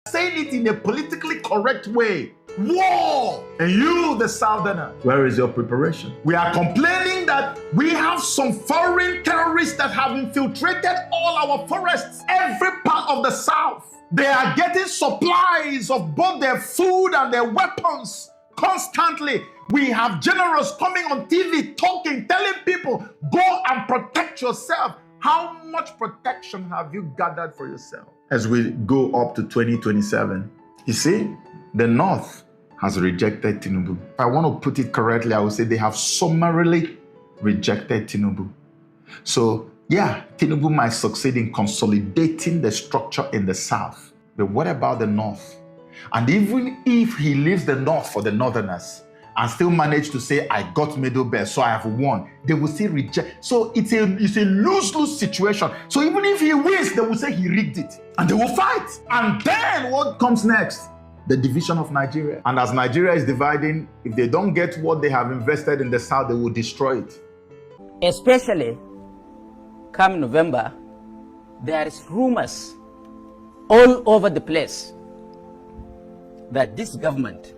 saying it in a politically correct way. War! And you, the Southerner, where is your preparation? We are complaining that we have some foreign terrorists that have infiltrated all our forests, every part of the South. They are getting supplies of both their food and their weapons constantly. We have generals coming on TV talking, telling people, go and protect yourself. How much protection have you gathered for yourself? As we go up to 2027, you see, the North has rejected Tinubu. If I want to put it correctly, I would say they have summarily rejected Tinubu. So, yeah, Tinubu might succeed in consolidating the structure in the South. But what about the North? And even if he leaves the North for the Northerners and still manage to say, I got middle belt, so I have won, they will still reject. So it's a lose-lose situation. So even if he wins, they will say he rigged it. And they will fight. And then what comes next? The division of Nigeria. And as Nigeria is dividing, if they don't get what they have invested in the South, they will destroy it. Especially come November, there is rumors all over the place that this government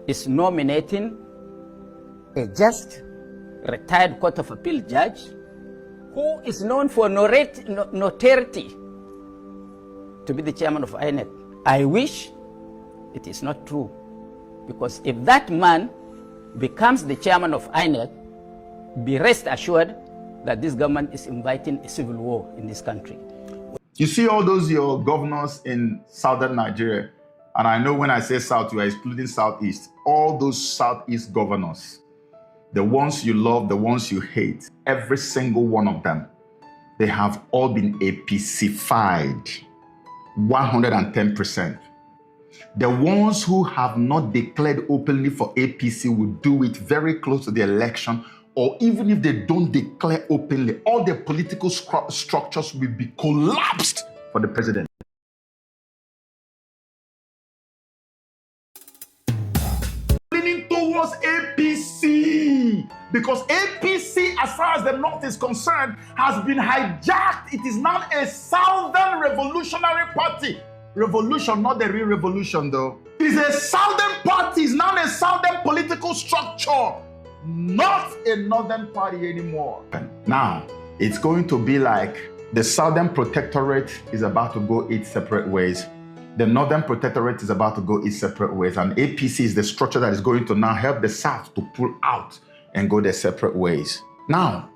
is nominating a just retired Court of Appeal judge who is known for notoriety to be the chairman of INEC. I wish it is not true, because if that man becomes the chairman of INEC, be rest assured that this government is inviting a civil war in this country. You see all those your governors in southern Nigeria, and I know when I say South, you are excluding Southeast. All those Southeast governors, the ones you love, the ones you hate, every single one of them, they have all been APC-fied, 110%. The ones who have not declared openly for APC will do it very close to the election, or even if they don't declare openly, all their political structures will be collapsed for the president. Towards APC, because APC, as far as the North is concerned, has been hijacked. It is now a Southern Revolutionary Party. Revolution, not the real revolution though. It's a Southern party, it's now a Southern political structure, not a Northern party anymore. Now, it's going to be like the Southern Protectorate is about to go its separate ways. The Northern Protectorate is about to go its separate ways, and APC is the structure that is going to now help the South to pull out and go their separate ways. Now,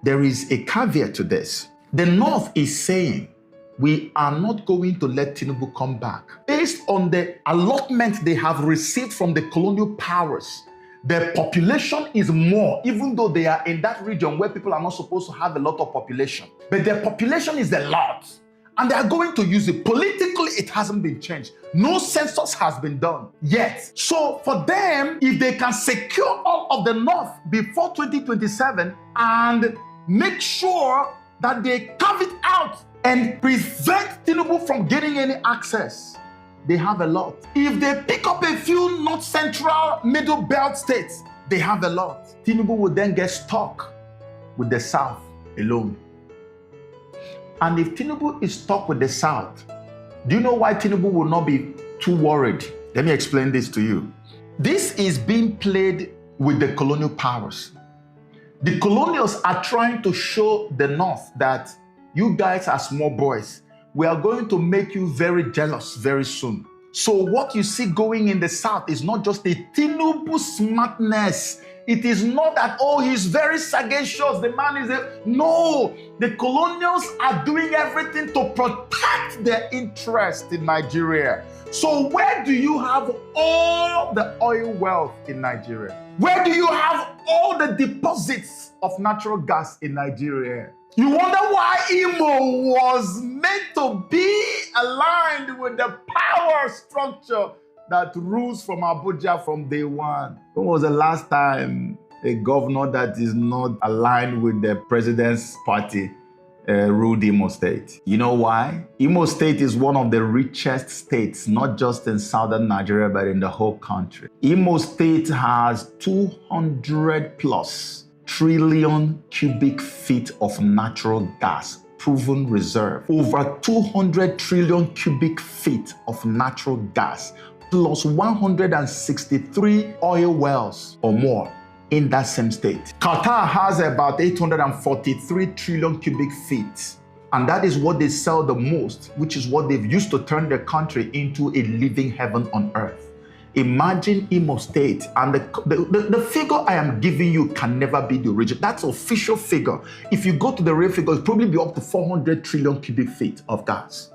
there is a caveat to this. The North is saying, we are not going to let Tinubu come back. Based on the allotment they have received from the colonial powers, their population is more, even though they are in that region where people are not supposed to have a lot of population. But their population is a lot. And they are going to use it. Politically, it hasn't been changed. No census has been done yet. So for them, if they can secure all of the North before 2027 and make sure that they carve it out and prevent Tinubu from getting any access, they have a lot. If they pick up a few North Central, Middle Belt states, they have a lot. Tinubu will then get stuck with the South alone. And if Tinubu is stuck with the South, do you know why Tinubu will not be too worried? Let me explain this to you. This is being played with the colonial powers. The colonials are trying to show the North that you guys are small boys. We are going to make you very jealous very soon. So what you see going in the South is not just a Tinubu smartness. It is not that, oh, he's very sagacious, the man is a... No, the colonials are doing everything to protect their interest in Nigeria. So where do you have all the oil wealth in Nigeria? Where do you have all the deposits of natural gas in Nigeria? You wonder why Imo was meant to be aligned with the power structure that rules from Abuja from day one. When was the last time a governor that is not aligned with the president's party ruled Imo State? You know why? Imo State is one of the richest states, not just in southern Nigeria, but in the whole country. Imo State has 200+ trillion cubic feet of natural gas proven reserve, over 200 trillion cubic feet of natural gas, plus 163 oil wells or more in that same state. Qatar has about 843 trillion cubic feet. And that is what they sell the most, which is what they've used to turn their country into a living heaven on earth. Imagine Imo State, and the figure I am giving you can never be the original. That's official figure. If you go to the real figure, it'll probably be up to 400 trillion cubic feet of gas.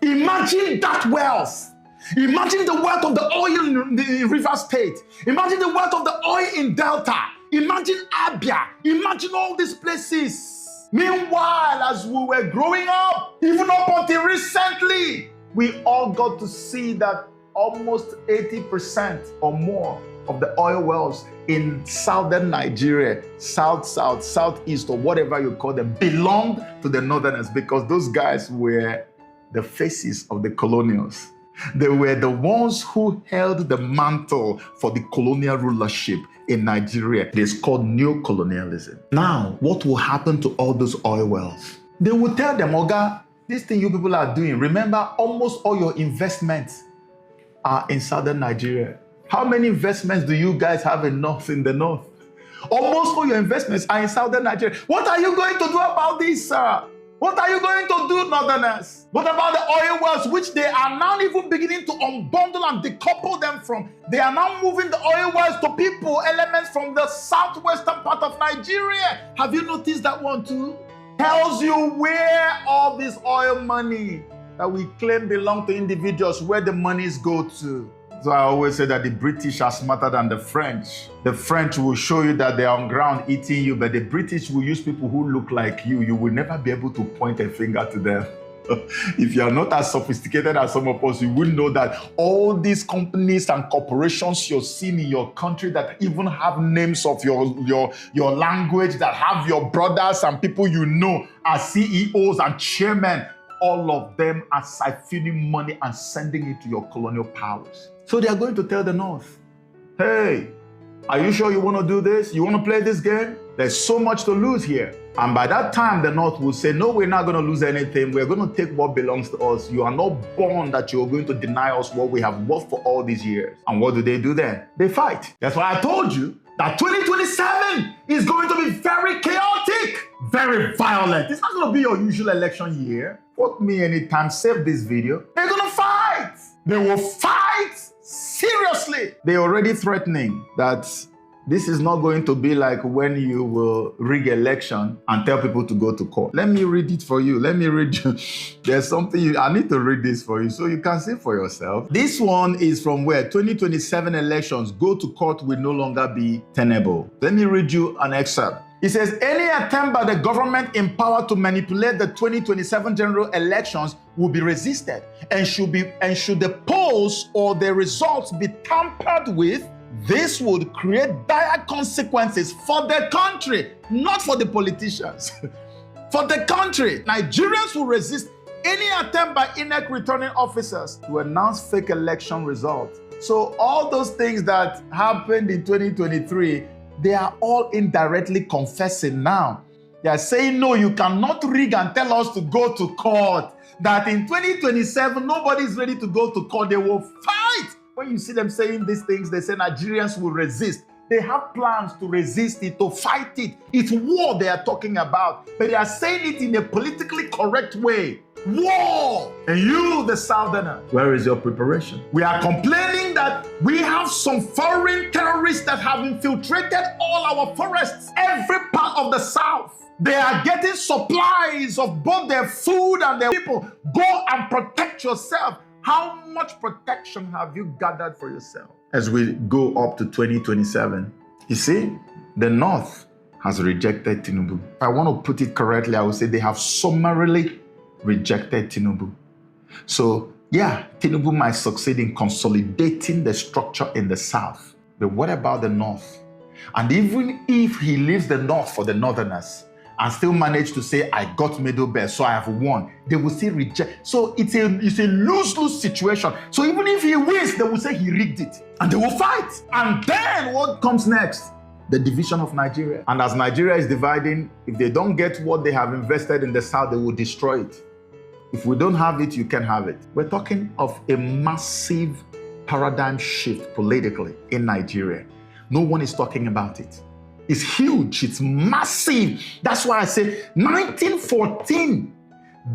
Imagine that wealth. Imagine the wealth of the oil in the River State. Imagine the wealth of the oil in Delta. Imagine Abia. Imagine all these places. Meanwhile, as we were growing up, even up until recently, we all got to see that almost 80% or more of the oil wells in southern Nigeria, southeast, or whatever you call them, belonged to the northerners, because those guys were the faces of the colonials. They were the ones who held the mantle for the colonial rulership in Nigeria. It is called neo-colonialism. Now, what will happen to all those oil wells? They will tell them, Oga, this thing you people are doing, remember, almost all your investments are in southern Nigeria. How many investments do you guys have in the north? Almost all your investments are in southern Nigeria. What are you going to do about this, sir? What are you going to do, northerners? What about the oil wells, which they are now even beginning to unbundle and decouple them from? They are now moving the oil wells to people, elements from the southwestern part of Nigeria. Have you noticed that one too? Tells you where all this oil money that we claim belong to individuals, where the monies go to. So I always say that the British are smarter than the French. The French will show you that they are on ground eating you, but the British will use people who look like you. You will never be able to point a finger to them. If you are not as sophisticated as some of us, you will know that all these companies and corporations you're seeing in your country that even have names of your language, that have your brothers and people you know as CEOs and chairmen, all of them are siphoning money and sending it to your colonial powers. So they are going to tell the North, hey, are you sure you want to do this? You want to play this game? There's so much to lose here. And by that time, the North will say, no, we're not going to lose anything. We're going to take what belongs to us. You are not born that you're going to deny us what we have worked for all these years. And what do they do then? They fight. That's why I told you that 2027 is going to be very chaotic, very violent. It's not going to be your usual election year. Quote me anytime, save this video. They're going to fight. They will fight seriously. They're already threatening that this is not going to be like when you will rig election and tell people to go to court. Let me read it for you. Let me read you. There's something I need to read this for you so you can see for yourself. This one is from where 2027 elections, go to court will no longer be tenable. Let me read you an excerpt. It says, any attempt by the government in power to manipulate the 2027 general elections will be resisted, and should the polls or the results be tampered with, this would create dire consequences for the country, not for the politicians. For the country, Nigerians will resist any attempt by INEC returning officers to announce fake election results. So all those things that happened in 2023, they are all indirectly confessing now. They are saying, no, you cannot rig and tell us to go to court. That in 2027, nobody is ready to go to court. They will fight. When you see them saying these things, they say Nigerians will resist. They have plans to resist it, to fight it. It's war they are talking about. But they are saying it in a politically correct way. War! And you, the Southerner, where is your preparation? We are complaining that we have some foreign terrorists that have infiltrated all our forests, every part of the South. They are getting supplies of both their food and their people. Go and protect yourself. How much protection have you gathered for yourself as we go up to 2027? You see, the North has rejected Tinubu. If I want to put it correctly, I would say they have summarily rejected Tinubu. So, yeah, Tinubu might succeed in consolidating the structure in the South. But what about the North? And even if he leaves the North for the Northerners and still manage to say, I got middle belt, so I have won, they will still reject. So it's a lose-lose situation. So even if he wins, they will say he rigged it. And they will fight. And then what comes next? the division of Nigeria. And as Nigeria is dividing, if they don't get what they have invested in the south, they will destroy it. If we don't have it, you can have it. We're talking of a massive paradigm shift politically in Nigeria. No one is talking about it. It's huge, it's massive. That's why I say 1914,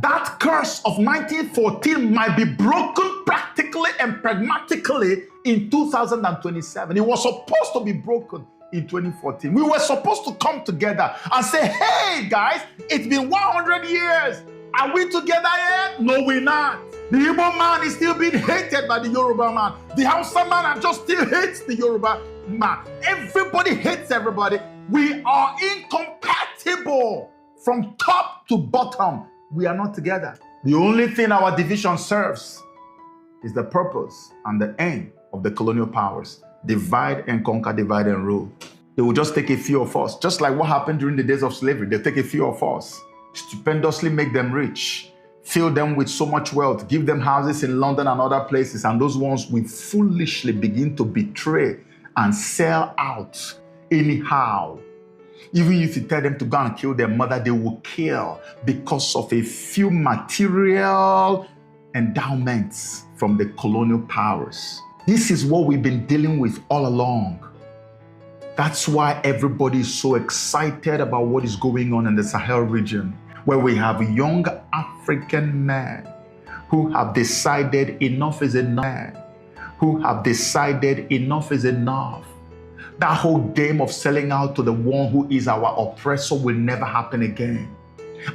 that curse of 1914 might be broken practically and pragmatically in 2027. It was supposed to be broken in 2014. We were supposed to come together and say, hey guys, it's been 100 years. Are we together yet? No, we're not. The Igbo man is still being hated by the Yoruba man. The Hausa man just still hates the Yoruba man. Everybody hates everybody. We are incompatible from top to bottom. We are not together. The only thing our division serves is the purpose and the aim of the colonial powers. Divide and conquer, divide and rule. They will just take a few of us, just like what happened during the days of slavery. They take a few of us, stupendously make them rich, fill them with so much wealth, give them houses in London and other places, and those ones will foolishly begin to betray and sell out anyhow. Even if you tell them to go and kill their mother, they will kill because of a few material endowments from the colonial powers. This is what we've been dealing with all along. That's why everybody is so excited about what is going on in the Sahel region, where we have young African men who have decided enough is enough, who have decided enough is enough. That whole game of selling out to the one who is our oppressor will never happen again.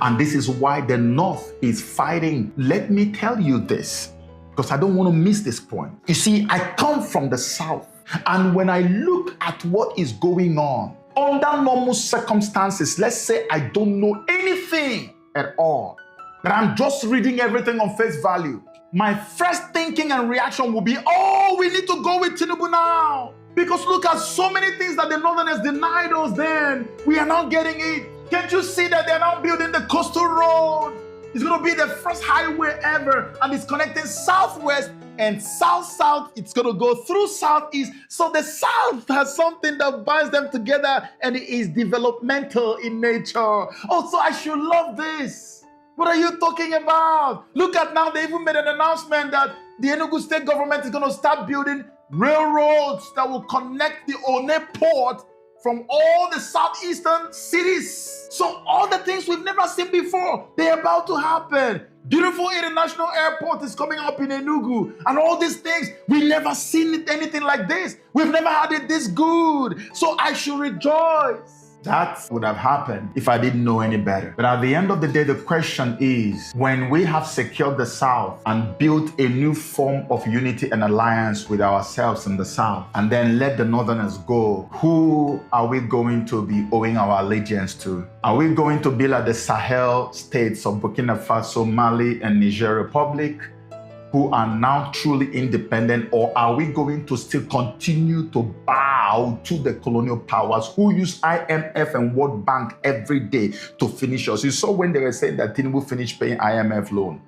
And this is why the North is fighting. Let me tell you this, because I don't want to miss this point. You see, I come from the South, and when I look at what is going on, under normal circumstances, let's say I don't know anything at all, that I'm just reading everything on face value, my first thinking and reaction will be, oh, we need to go with Tinubu now. Because look at so many things that the Northerners denied us then. We are now getting it. Can't you see that they're now building the coastal road? It's going to be the first highway ever, and it's connecting southwest and south-south. It's going to go through southeast. So the South has something that binds them together, and it is developmental in nature. Also, I should love this. What are you talking about? Look at now, they even made an announcement that the Enugu state government is going to start building railroads that will connect the One port from all the southeastern cities. So all the things we've never seen before, they're about to happen. Beautiful international airport is coming up in Enugu, and all these things, we've never seen anything like this. We've never had it this good. So I should rejoice. That would have happened if I didn't know any better. But at the end of the day, the question is, when we have secured the South and built a new form of unity and alliance with ourselves in the South, and then let the Northerners go, who are we going to be owing our allegiance to? Are we going to be like the Sahel states of Burkina Faso, Mali, and Niger Republic, who are now truly independent, or are we going to still continue to bow to the colonial powers who use IMF and World Bank every day to finish us? You saw when they were saying that Tinubu finished paying IMF loan.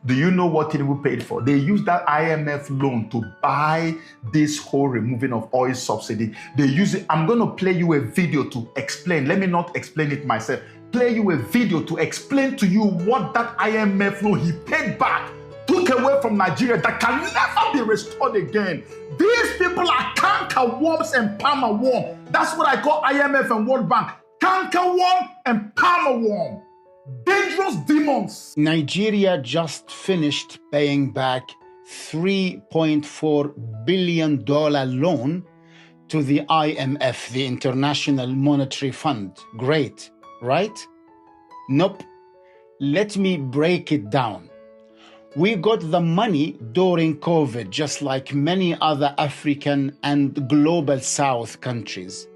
Do you know what Tinubu paid for? They used that IMF loan to buy this whole removing of oil subsidy. They use it. I'm going to play you a video to explain. Let me not explain it myself. Play you a video to explain to you what that IMF loan he paid back took away from Nigeria that can never be restored again. These people are canker worms and palmer worm. That's what I call IMF and World Bank. Canker worm and palmer worm. Dangerous demons. Nigeria just finished paying back $3.4 billion loan to the IMF, the International Monetary Fund. Great, right? Nope. Let me break it down. We got the money during COVID, just like many other African and global South countries.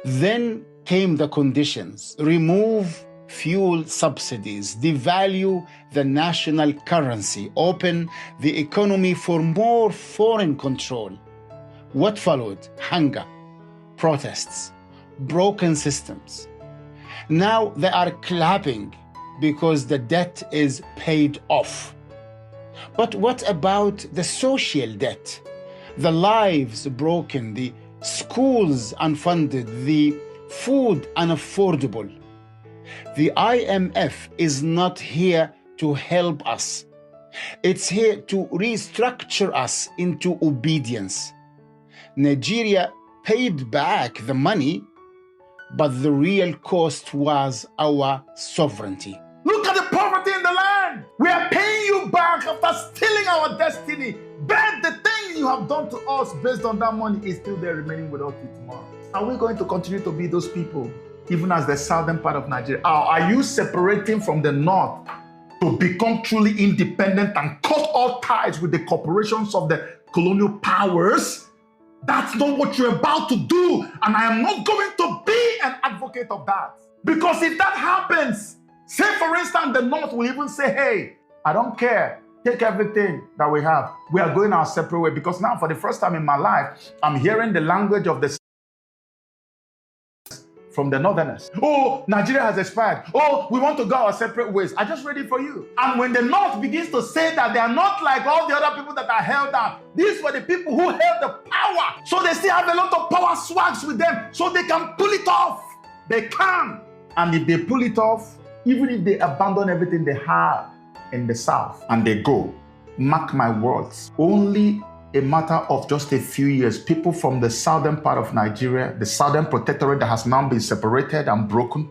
Then came the conditions: remove fuel subsidies, devalue the national currency, open the economy for more foreign control. What followed? Hunger, protests, broken systems. Now they are clapping because the debt is paid off. But what about the social debt? The lives broken, the schools unfunded, the food unaffordable. The IMF is not here to help us. It's here to restructure us into obedience. Nigeria paid back the money, but the real cost was our sovereignty. Look at the poverty in the land. We are paying you back after stealing our destiny. But the thing you have done to us based on that money is still there remaining with us till tomorrow. Are we going to continue to be those people, even as the southern part of Nigeria? Are you separating from the north to become truly independent and cut all ties with the corporations of the colonial powers? That's not what you're about to do. And I am not going to be an advocate of that. Because if that happens, say for instance, the north will even say, hey, I don't care. Take everything that we have. We are going our separate way. Because now for the first time in my life, I'm hearing the language of the from the northerners. Oh, Nigeria has expired. Oh, we want to go our separate ways. I just read it for you. And when the north begins to say that they are not like all the other people that are held down, these were the people who held the power. So they still have a lot of power swags with them, so they can pull it off. They can. And if they pull it off, even if they abandon everything they have in the south and they go, mark my words, only a matter of just a few years, people from the southern part of Nigeria, the southern protectorate that has now been separated and broken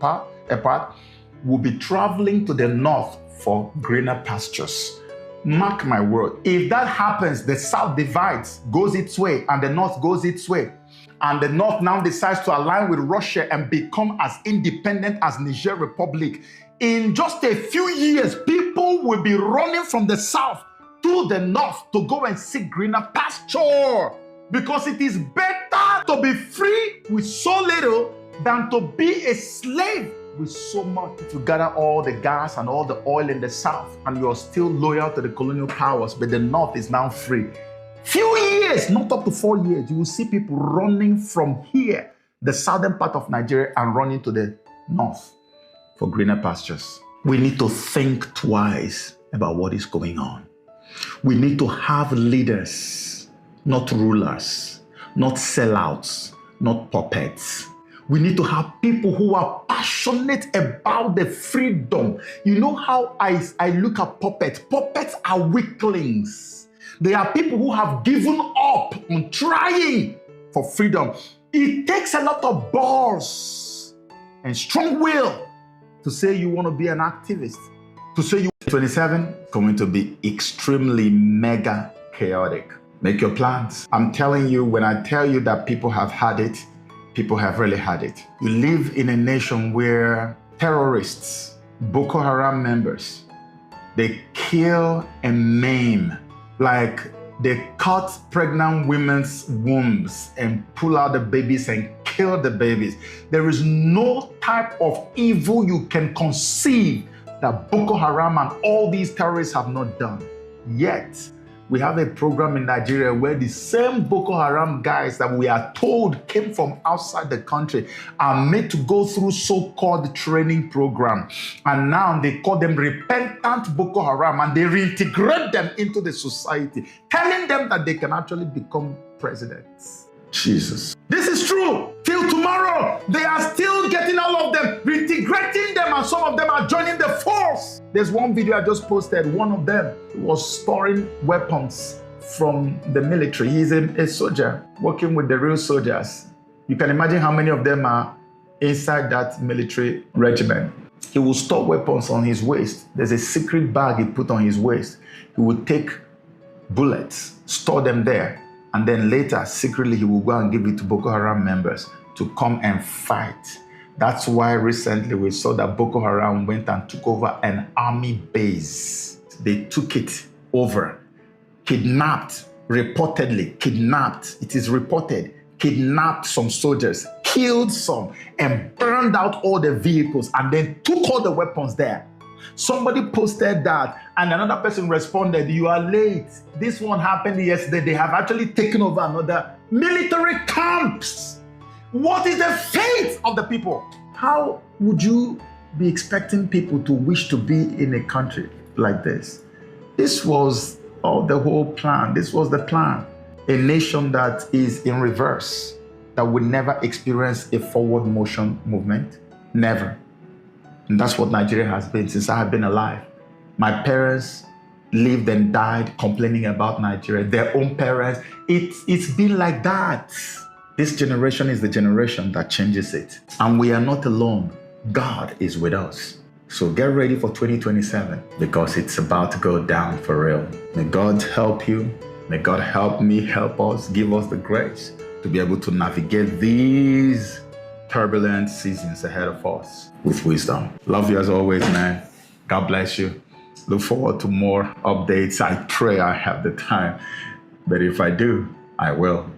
apart, will be traveling to the north for greener pastures. Mark my word. If that happens, the south divides, goes its way, and the north goes its way. And the north now decides to align with Russia and become as independent as Niger Republic. In just a few years, people will be running from the south to the north to go and seek greener pasture, because it is better to be free with so little than to be a slave with so much. If you gather all the gas and all the oil in the south and you're still loyal to the colonial powers, but the north is now free, few years, not up to 4 years, you will see people running from here, the southern part of Nigeria, and running to the north for greener pastures. We need to think twice about what is going on. We need to have leaders, not rulers, not sellouts, not puppets. We need to have people who are passionate about the freedom. You know how I look at puppets? Puppets are weaklings. They are people who have given up on trying for freedom. It takes a lot of balls and strong will to say you want to be an activist, to say you 27 going to be extremely mega chaotic. Make your plans. I'm telling you, when I tell you that people have had it, people have really had it. You live in a nation where terrorists, Boko Haram members, they kill and maim. Like they cut pregnant women's wombs and pull out the babies and kill the babies. There is no type of evil you can conceive that Boko Haram and all these terrorists have not done. Yet, we have a program in Nigeria where the same Boko Haram guys that we are told came from outside the country are made to go through so-called training program. And now they call them repentant Boko Haram and they reintegrate them into the society, telling them that they can actually become presidents. Jesus. This is true. Till tomorrow, they are still getting all of them, reintegrating them, and some of them are joining the force. There's one video I just posted. One of them was storing weapons from the military. He's a soldier working with the real soldiers. You can imagine how many of them are inside that military regiment. He will store weapons on his waist. There's a secret bag he put on his waist. He will take bullets, store them there, and then later, secretly, he will go and give it to Boko Haram members to come and fight. That's why recently we saw that Boko Haram went and took over an army base. They took it over, kidnapped, reportedly kidnapped. It is reported, kidnapped some soldiers, killed some, and burned out all the vehicles, and then took all the weapons there. Somebody posted that, and another person responded, you are late. This one happened yesterday. They have actually taken over another military camps. What is the fate of the people? How would you be expecting people to wish to be in a country like this? This was the whole plan. This was the plan. A nation that is in reverse. that we never experience a forward motion movement. Never. And that's what Nigeria has been since I have been alive. My parents lived and died complaining about Nigeria. Their own parents. It's been like that. This generation is the generation that changes it. And we are not alone. God is with us. So get ready for 2027 because it's about to go down for real. May God help you. May God help me, help us, give us the grace to be able to navigate these turbulent seasons ahead of us with wisdom. Love you as always, man. God bless you. Look forward to more updates. I pray I have the time, but if I do, I will.